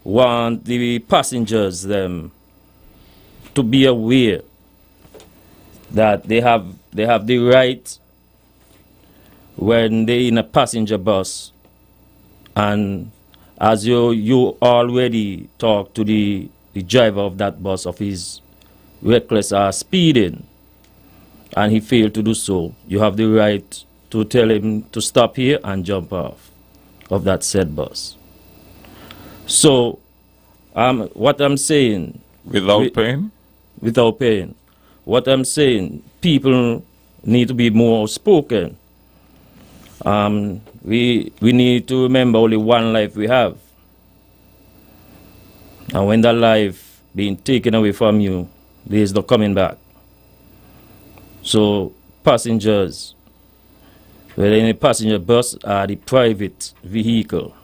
want the passengers them to be aware that they have the right when they're in a passenger bus, and as you already talked to the driver of that bus of his reckless speeding, and he failed to do so, you have the right to tell him to stop here and jump off of that said bus. So, what I'm saying... Without paying? Without paying. What I'm saying, people need to be more outspoken. We need to remember only one life we have. And when that life being taken away from you, there is no coming back. So, passengers, whether in a passenger bus or the private vehicle,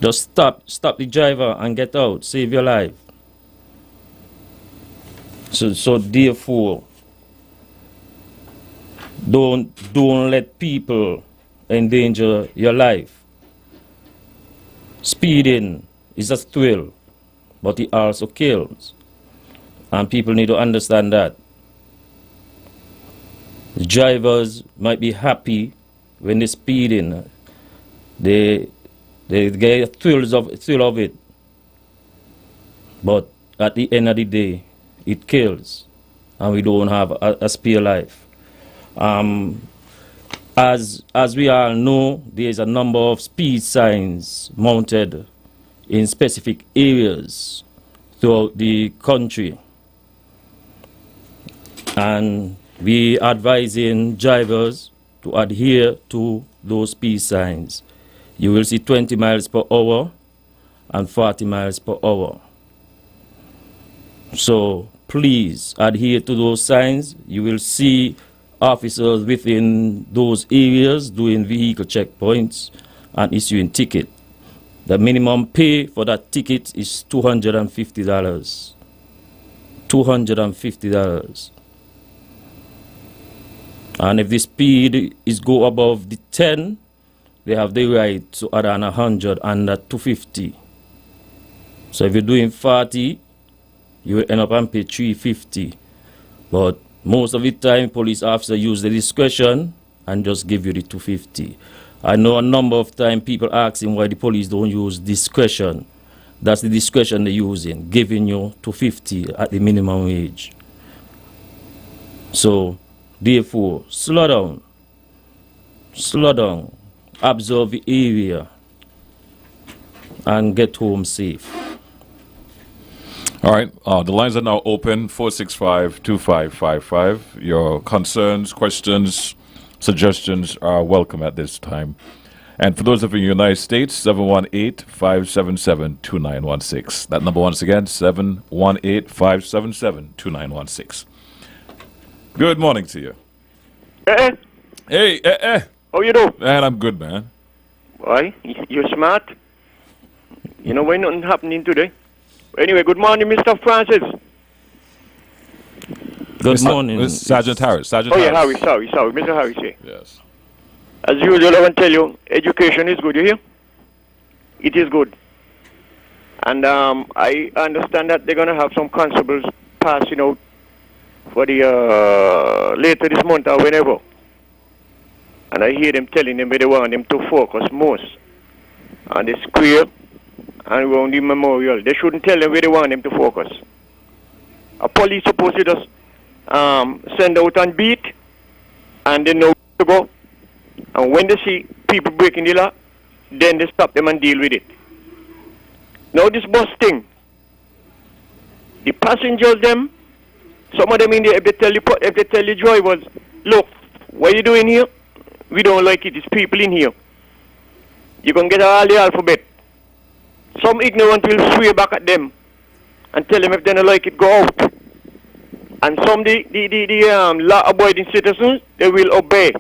just stop the driver and get out, save your life. So therefore, don't let people endanger your life. Speeding is a thrill, but it also kills. And people need to understand that. The drivers might be happy when they're speeding. They get a thrill of it. But at the end of the day, it kills. And we don't have a spare life. As we all know, there is a number of speed signs mounted in specific areas throughout the country. And we advising drivers to adhere to those speed signs. You will see 20 miles per hour and 40 miles per hour. So please adhere to those signs. You will see officers within those areas doing vehicle checkpoints and issuing tickets. The minimum pay for that ticket is $250. $250. And if the speed is go above the 10, they have the right to add on 100 and that 250. So if you're doing 40, you will end up and pay $350. But most of the time, police officers use the discretion and just give you the $250. I know a number of times people asking why the police don't use discretion. That's the discretion they're using, giving you $250 at the minimum wage. So, therefore, slow down, observe the area, and get home safe. All right, the lines are now open, 465-2555. Your concerns, questions, suggestions are welcome at this time. And for those of you in the United States, 718-577-2916. That number once again, 718-577-2916. Good morning to you. Hey, How you do? Man, I'm good, man. Why? You're smart. You know why nothing happening today? Anyway, good morning, Mr. Francis. Good morning. Sergeant Harris. Oh, yeah, Harris, sorry. Mr. Harris here. Yes. As usual, I want to tell you, education is good, you hear? It is good. And I understand that they're going to have some constables passing out for the later this month or whenever. And I hear them telling them where they want them to focus most on the square and around the memorial. They shouldn't tell them where they want them to focus. A police supposed to just send out on beat, and they know where to go. And when they see people breaking the law, then they stop them and deal with it. Now this bus thing, the passengers them, some of them in there, if they tell the drivers, look, what are you doing here? We don't like it. It's people in here. You can get all the alphabet. Some ignorant will swear back at them and tell them if they don't like it, go out. And some the law-abiding citizens, they will obey.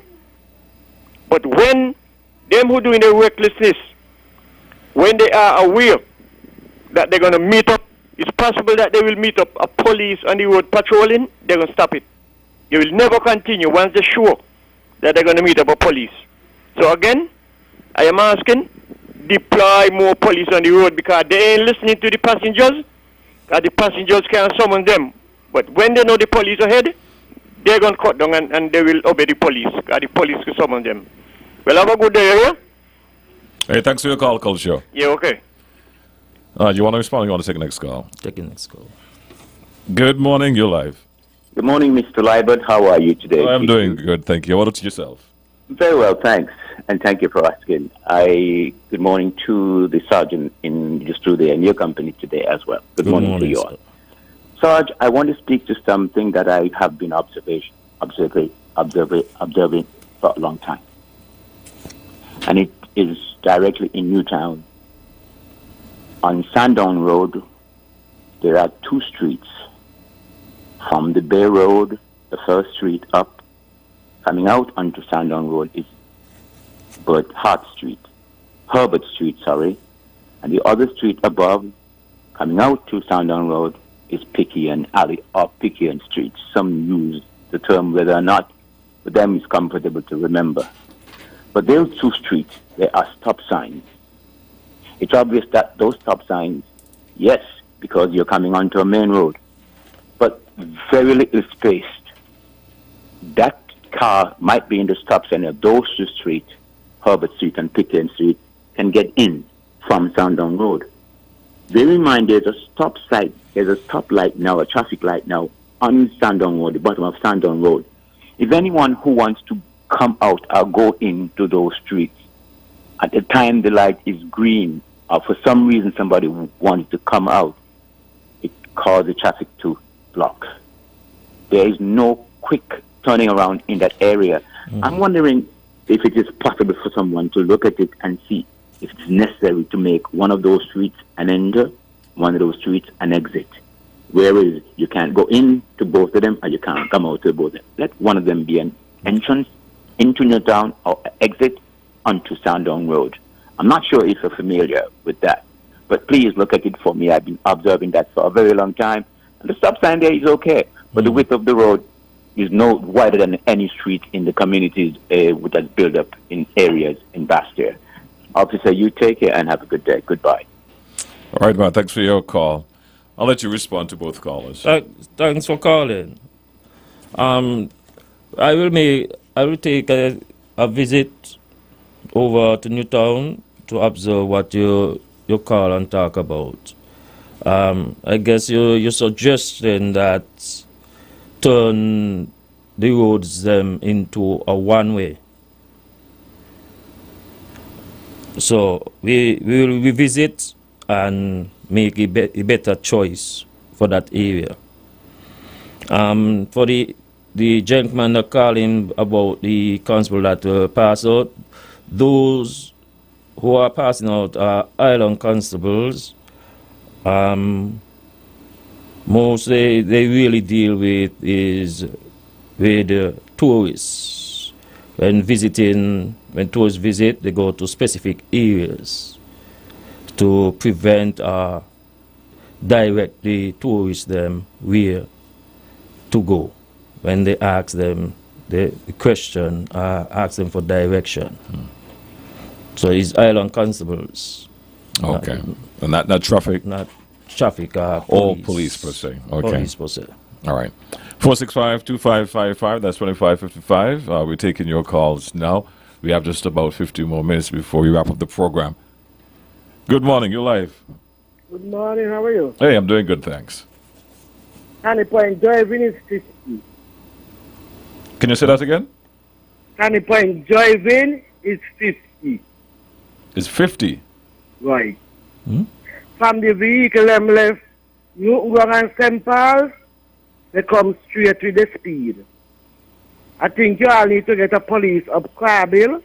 But when them who doing the recklessness, when they are aware that they're going to meet up, it's possible that they will meet up a police on the road patrolling, they're going to stop it. They will never continue once they're sure that they're going to meet up a police. So again, I am asking, deploy more police on the road because they ain't listening to the passengers. Because the passengers can't summon them. But when they know the police ahead, they're going to cut down and they will obey the police. Because the police can summon them. Well, have a good day, yeah? Hey, thanks for your call, Culture. Yeah, okay. Do you want to respond or you want to take the next call? Take the next call. Good morning, you're live. Good morning, Mr. Libert. How are you today? I'm doing good, thank you. What about yourself? Very well, thanks. And thank you for asking. Good morning to the sergeant in just through there in your company today as well. Good morning to you all. sir. Sarge, I want to speak to something that I have been observing for a long time. And it is directly in Newtown. On Sandown Road, there are two streets. From the Bay Road, the first street up, coming out onto Sandown Road is Herbert Street, and the other street above, coming out to Sandown Road, is Picayune Alley or Picayune Street. Some use the term whether or not for them is comfortable to remember. But those two streets, there are stop signs. It's obvious that those stop signs, yes, because you're coming onto a main road, but very little spaced. That car might be in the stop sign of those two streets, Herbert Street and Picayune Street, can get in from Sandown Road. Bear in mind there's a stop sign, there's a stoplight now, a traffic light now on Sandown Road, the bottom of Sandown Road. If anyone who wants to come out or go into those streets, at the time the light is green, or for some reason somebody wants to come out, it causes the traffic to block. There is no quick turning around in that area. I'm wondering if it is possible for someone to look at it and see if it's necessary to make one of those streets an enter, one of those streets an exit. Whereas you can't go in to both of them and you can't come out to both of them. Let one of them be an entrance into Newtown or exit onto Sandown Road. I'm not sure if you're familiar with that, but please look at it for me. I've been observing that for a very long time. And the stop sign there is okay, but the width of the road is no wider than any street in the communities that is built up in areas in Bastia. Officer, you take care and have a good day. Goodbye. All right, man, thanks for your call. I'll let you respond to both callers. Thanks for calling. I will take a visit over to Newtown to observe what you call and talk about. I guess you're suggesting that turn the roads into a one-way. So we will revisit and make a better choice for that area. For the gentleman that calling about the constable that pass out, those who are passing out are island constables. Most they really deal with is with tourists. When tourists visit, they go to specific areas to prevent directly tourists them where to go. When they ask them the question, ask them for direction. So it's island constables. Okay. And not traffic? Not traffic, All police per se. Okay. Police per se. All right. 465-2555, that's 2555. We're taking your calls now. We have just about 50 more minutes before we wrap up the program. Good morning, you're live. Good morning, how are you? Hey, I'm doing good, thanks. Honey Point driving is 50. Can you say that again? Honey Point driving is 50. It's 50. Right. From the vehicle them left Newton and St. Paul, they come straight with the speed. I think you all need to get a police up Carbill,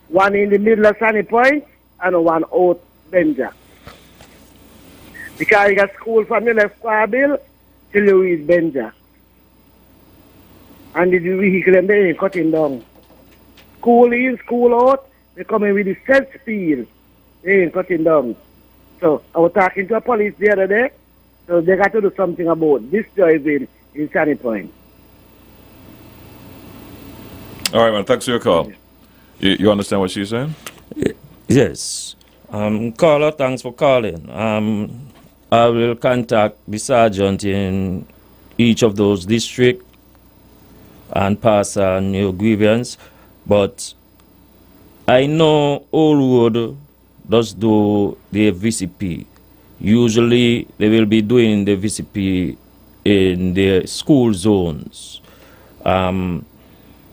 one in the middle of Sunny Point and one out Benja. Because you got school from the left Carbill till you reach Benja. And the vehicle them they ain't cutting down. School in, school out, they coming with the set speed. They ain't cutting down. So I was talking to a police the other day, so they got to do something about this driving in Sunny Point. All right, man, thanks for your call. You understand what she's saying? Yes. Caller, thanks for calling. I will contact the sergeant in each of those districts and pass on your grievance. But I know Old Road does do the VCP. Usually they will be doing the VCP in the school zones.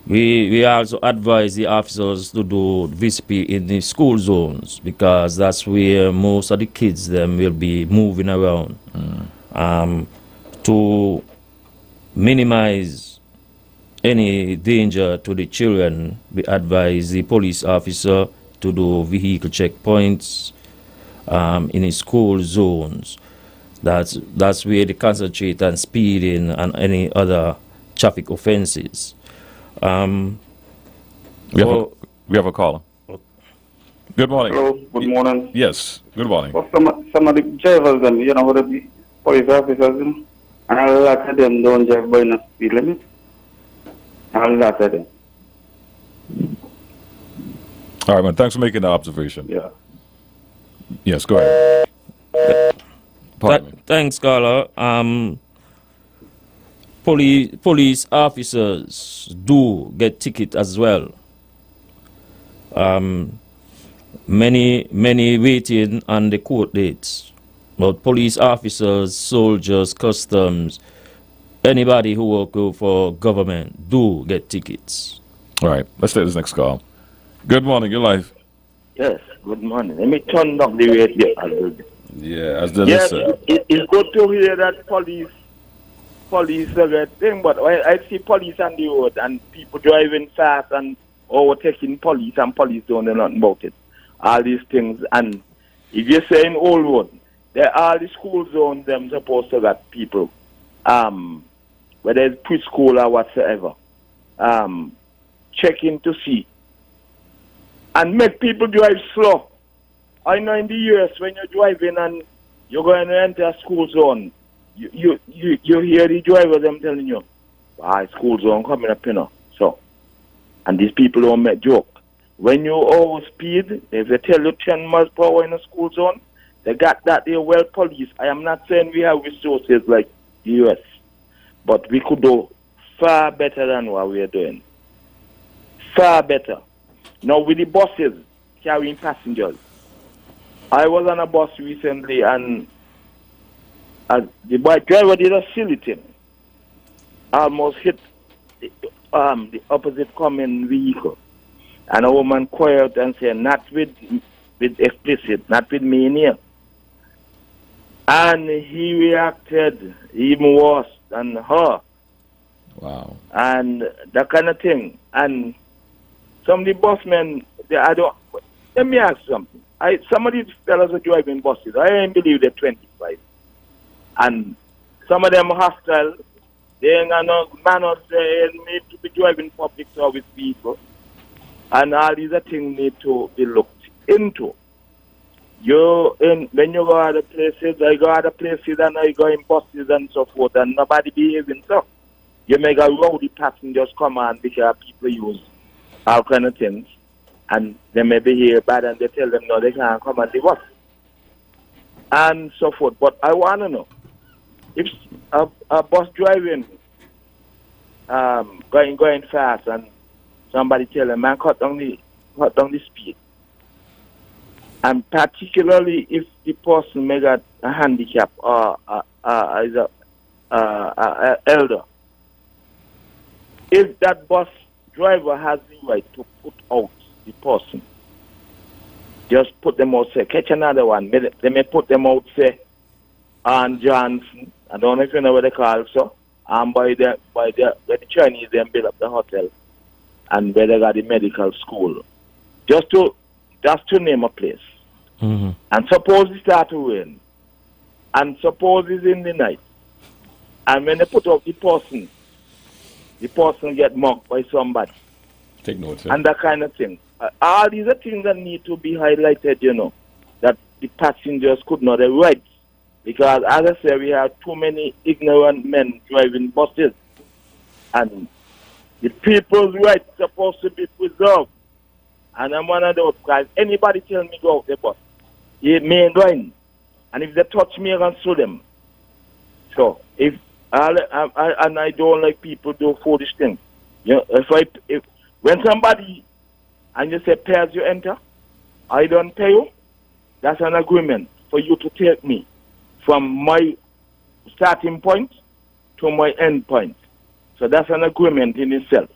We also advise the officers to do VCP in the school zones because that's where most of the kids them will be moving around. To minimize any danger to the children, we advise the police officer to do vehicle checkpoints in the school zones. That's where they concentrate on speeding and any other traffic offenses. We have a caller. Good morning. Hello, good morning. Yes, good morning. Well, some of the drivers, them, you know, the police officers, them, and a lot of them don't drive by the speed limit. A lot of them. All right, man. Thanks for making that observation. Yeah. Yes, go ahead. Pardon me. Thanks, caller. Police officers do get ticket as well. Many waiting on the court dates. But police officers, soldiers, customs, anybody who work for government do get tickets. All right, let's take this next call. Good morning, your life. Yes, good morning. Let me turn down the radio a little bit. Yeah, as the Yes, listener. it's good to hear that police are thing, but when I see police on the road and people driving fast and overtaking police and police don't know nothing about it. All these things, and if you say in Old Road, there are the school zones them supposed to get people, whether it's preschool or whatsoever, checking to see and make people drive slow. I know in the US when you're driving and you're going to enter a school zone, you hear the driver them telling you, school zone coming up, you know. So, and these people don't make joke. When you overspeed, if they tell you 10 miles per hour in a school zone, they got that they're well policed. I am not saying we have resources like the US, but we could do far better than what we are doing. Far better. Now with the buses carrying passengers, I was on a bus recently and the bike driver did a silly thing. Almost hit the opposite coming vehicle. And a woman quiet and said, not with explicit, not with me in here. And he reacted even worse than her. Wow. And that kind of thing. And some of the busmen, let me ask something. Some of these fellas are driving buses. I ain't believe they're 25. And some of them are hostile. They ain't got no manners. They need to be driving public service people. And all these things need to be looked into. When you go other places, I go other places and I go in buses and so forth, and nobody behaving so. You make a rowdy passengers come on because people use all kind of things. And they may behave bad and they tell them no, they can't come and live us. And so forth. But I want to know, if a bus driving, going fast and somebody tell them, man, cut down the speed. And particularly if the person may got a handicap or is a elder. If that bus driver has the right to put out the person, just put them out, say, catch another one. They may put them out, say, on Johnson. I don't know if you know what they call it, so. And by the Chinese, they build up the hotel. And where they got the medical school. Just to name a place. Mm-hmm. And suppose it start to rain. And suppose it's in the night. And when they put out the person get mugged by somebody. Take notes. Yeah. And that kind of thing. All these are things that need to be highlighted, you know, that the passengers could not have rights. Because, as I say, we have too many ignorant men driving buses. And the people's rights are supposed to be preserved. And I'm one of those guys. Anybody tell me go out the bus, me ain't going. And if they touch me, I'm going to sue them. So, if I don't like people do foolish things. You know, if when somebody, and you say pay as you enter, I don't pay you, that's an agreement for you to take me from my starting point to my end point. So that's an agreement in itself,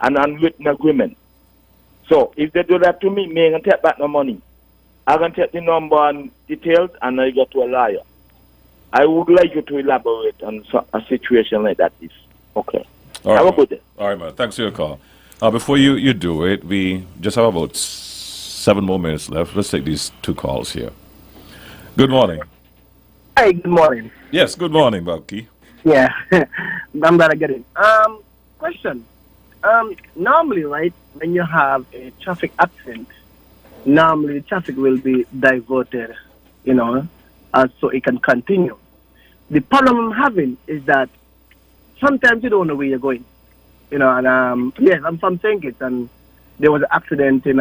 an unwritten agreement. So if they do that to me, me ain't gonna take back no money. I'm gonna take the number and details and I go to a lawyer. I would like you to elaborate on a situation like that. Okay. All Have right, a good day. All right, man. Thanks for your call. Before you do it, we just have about 7 more minutes left. Let's take these 2 calls here. Good morning. Hi, good morning. Yes, good morning, Bucky. Yeah, I'm glad I get it. Question. Normally, right, when you have a traffic accident, normally the traffic will be diverted, you know, so it can continue. The problem I'm having is that sometimes you don't know where you're going, you know, and yes, I'm from St. Kitts, and there was an accident in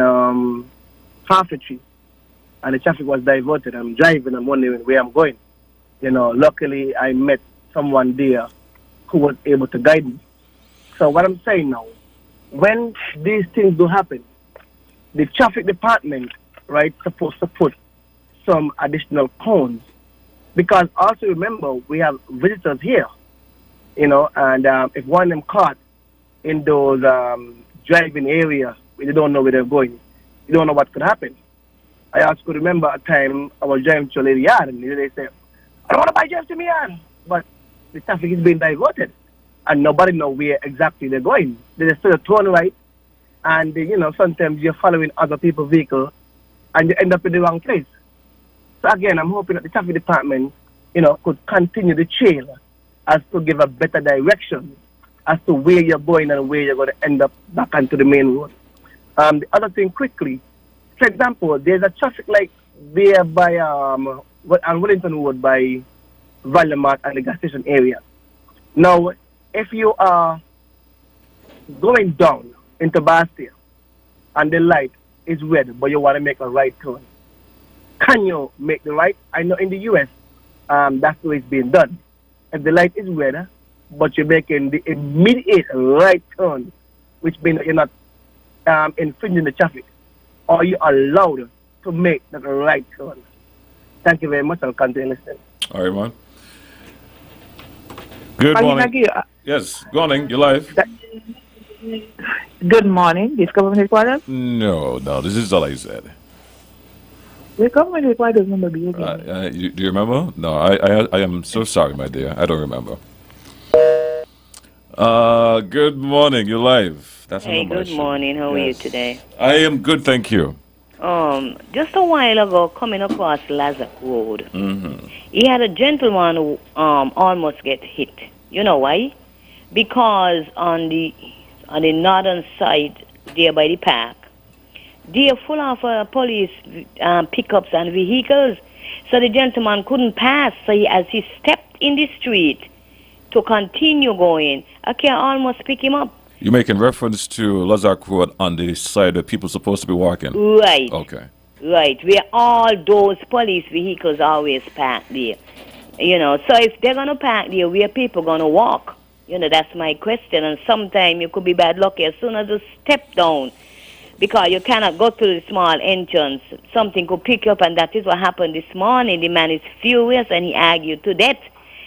Harfetry, and the traffic was diverted. I'm driving, I'm wondering where I'm going. You know, luckily I met someone there who was able to guide me. So what I'm saying now, when these things do happen, the traffic department, right, supposed to put some additional cones, because also remember we have visitors here, you know, and if one of them caught in those driving areas where they don't know where they're going, you don't know what could happen. I also could remember a time I was driving to a lady yard and they said, I don't want to buy gas to me yard, but the traffic is being diverted and nobody knows where exactly they're going. They just sort of turn right, and you know, sometimes you're following other people's vehicle and you end up in the wrong place. So again, I'm hoping that the traffic department, you know, could continue the trail as to give a better direction as to where you're going and where you're going to end up back onto the main road. The other thing quickly, for example, there's a traffic light there by on Wellington Road by Valemart and the gas station area. Now, if you are going down into Bastia and the light is red, but you want to make a right turn, can you make the right? I know in the US, that's the way it's being done. If the light is red, but you're making the immediate right turn, which means that you're not infringing the traffic, or you are allowed to make that right turn. Thank you very much. I'll continue listening. All right, man. Good morning. Yes, good morning. You're live. Good morning. This government headquarters? No, this is all I said. The government headquarters number be again. Do you remember? No, I am so sorry, my dear. I don't remember. Good morning. You're live. That's hey, good morning. How are you today? I am good, thank you. Just a while ago, coming across Lazarus Road, he had a gentleman who almost get hit. You know why? Because on the northern side, there by the park, they are full of police pickups and vehicles. So the gentleman couldn't pass. So as he stepped in the street to continue going, I can almost pick him up. You're making reference to Lazarus Road on the side that people are supposed to be walking? Right. Okay. Right, where all those police vehicles always park there. You know, so if they're going to park there, where people going to walk? You know, that's my question. And sometimes you could be bad lucky as soon as you step down, because you cannot go through the small entrance. Something could pick you up, and that is what happened this morning. The man is furious, and he argued to death.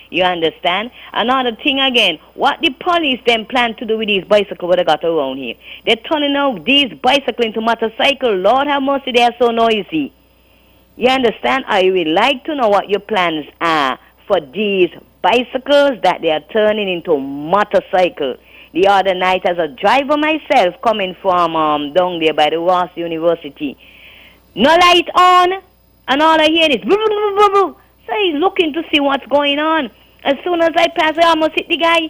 You understand? Another thing again, what the police then plan to do with these bicycles what they got around here? They're turning out these bicycles into motorcycles. Lord have mercy, they are so noisy. You understand? I would like to know what your plans are for these bicycles that they are turning into motorcycles. The other night, as a driver myself, coming from down there by the Ross University, no light on, and all I hear is boo, boo, boo, boo, boo. So he's looking to see what's going on. As soon as I pass, I almost hit the guy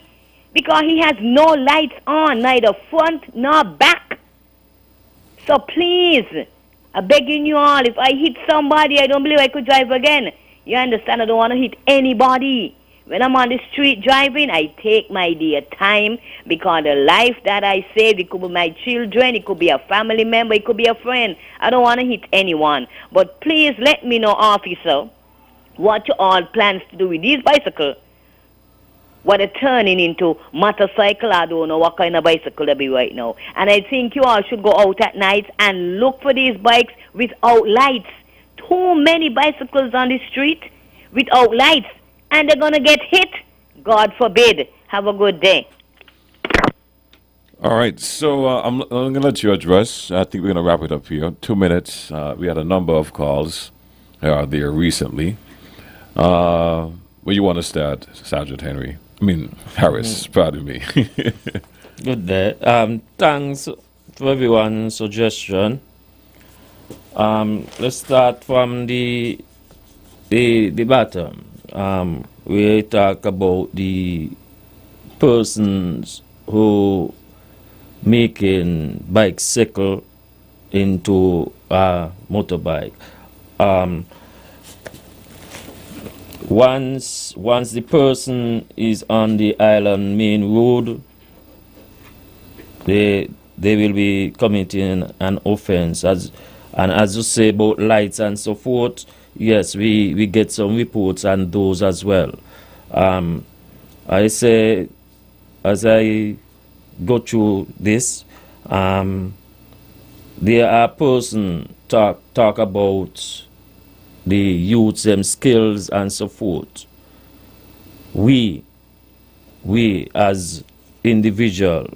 because he has no lights on, neither front nor back. So please, I'm begging you all, if I hit somebody, I don't believe I could drive again. You understand? I don't want to hit anybody. When I'm on the street driving, I take my dear time because the life that I save, it could be my children, it could be a family member, it could be a friend. I don't want to hit anyone. But please let me know, officer, what you all plans to do with these bicycles. What are turning into motorcycle, I don't know what kind of bicycle they be right now. And I think you all should go out at night and look for these bikes without lights. Too many bicycles on the street without lights. And they're going to get hit. God forbid. Have a good day. All right, so I'm going to let you address. I think we're going to wrap it up here. 2 minutes. We had a number of calls there recently. Where you want to start, Sergeant Henry? I mean, Harris, pardon me. Good day. Thanks for everyone's suggestion. Let's start from the bottom. We talk about the persons who making bicycle into a motorbike. Once the person is on the island main road, they will be committing an offense. As you say about lights and so forth, yes, we get some reports on those as well. I say, as I go through this, there are persons talk about the youth, them skills and so forth. We as individual,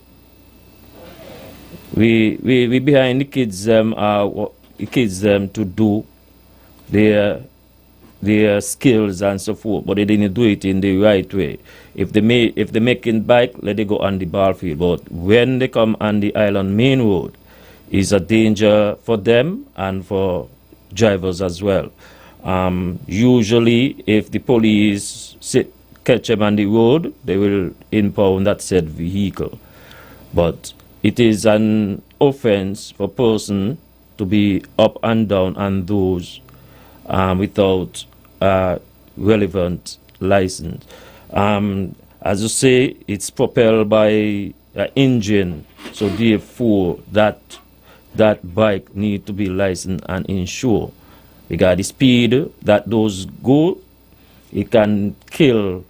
we behind the kids to do their skills and so forth, but they didn't do it in the right way. If they making bike, let they go on the ball field. But when they come on the island main road, it's a danger for them and for drivers as well. Usually, if the police catch them on the road, they will impound that said vehicle. But it is an offense for person to be up and down on those without relevant license. As you say, it's propelled by an engine, so therefore that bike need to be licensed and insured. Because the speed that those go, it can kill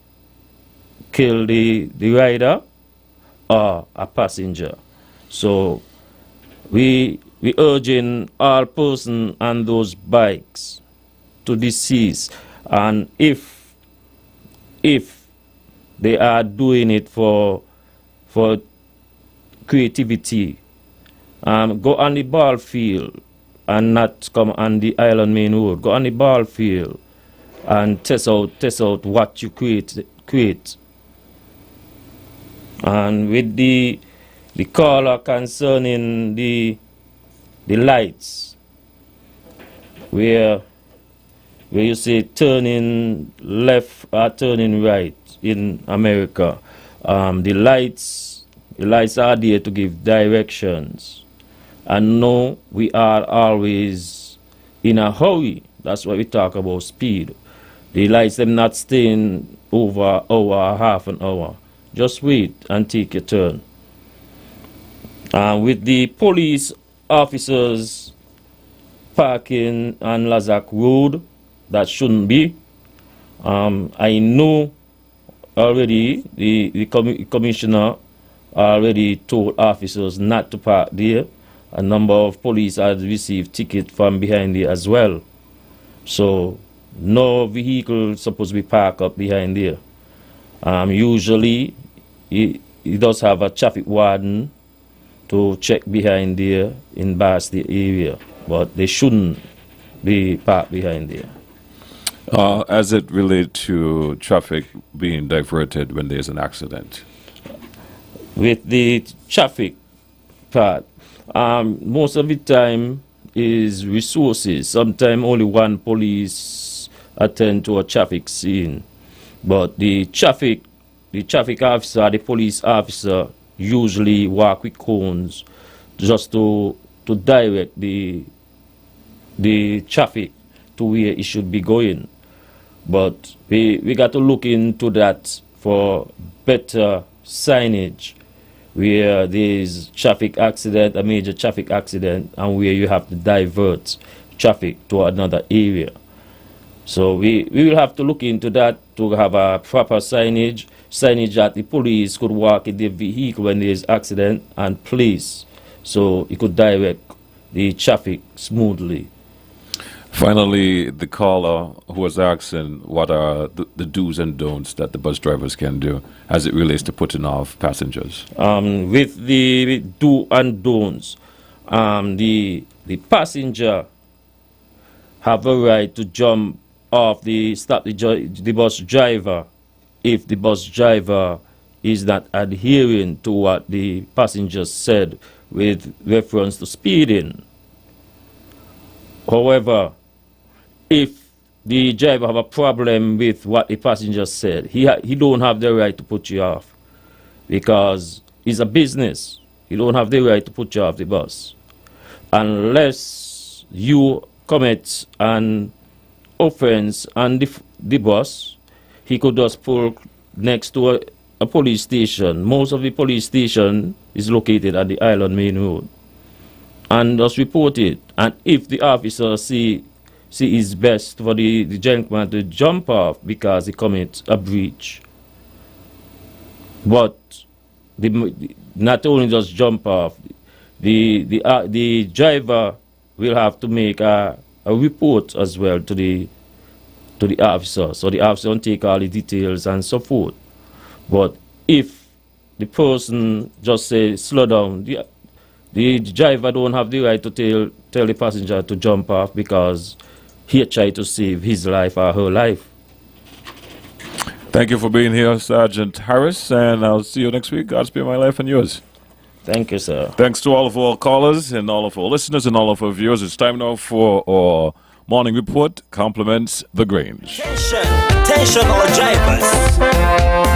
the rider or a passenger. So we urging all persons on those bikes to cease, and if they are doing it for creativity, go on the ball field and not come on the island main road. Go on the ball field and test out what you create. And with the caller concerning the lights, where you say turning left or turning right in America, the lights are there to give directions. And no, we are always in a hurry. That's why we talk about speed. The lights, them not staying over an hour or half an hour. Just wait and take your turn. With the police officers parking on Lazak Road, that shouldn't be. I know already the commissioner already told officers not to park there. A number of police had received tickets from behind there as well. So no vehicle supposed to be parked up behind there. Usually he does have a traffic warden to check behind there in Basti area, but they shouldn't be parked behind there. As it relates to traffic being diverted when there's an accident? With the traffic part, most of the time is resources. Sometimes only one police attend to a traffic scene, but the traffic officer, the police officer, usually work with cones just to direct the traffic to where it should be going. But we got to look into that for better signage where there's traffic accident, a major traffic accident, and where you have to divert traffic to another area. So we will have to look into that to have a proper signage that the police could walk in the vehicle when there's accident and police, so it could direct the traffic smoothly. Finally, the caller who was asking what are the do's and don'ts that the bus drivers can do as it relates to putting off passengers. With the do and don'ts, the passenger have a right to jump off the bus driver if the bus driver is not adhering to what the passenger said with reference to speeding. However, if the driver have a problem with what the passenger said, he don't have the right to put you off, because it's a business. He don't have the right to put you off the bus unless you commit an offense on the bus. He could just pull next to a police station. Most of the police station is located at the Island Main Road, and just report it. And if the officer see it's best for the gentleman to jump off because he commits a breach, but not only just jump off, the driver will have to make a report as well to the officer, so the officer will take all the details and so forth. But if the person just say slow down, the driver don't have the right to tell the passenger to jump off because he tried to save his life or her life. Thank you for being here, Sergeant Harris, and I'll see you next week. God spare my life and yours. Thank you, sir. Thanks to all of our callers and all of our listeners and all of our viewers. It's time now for our morning report. Compliments the Grange. Attention or drivers.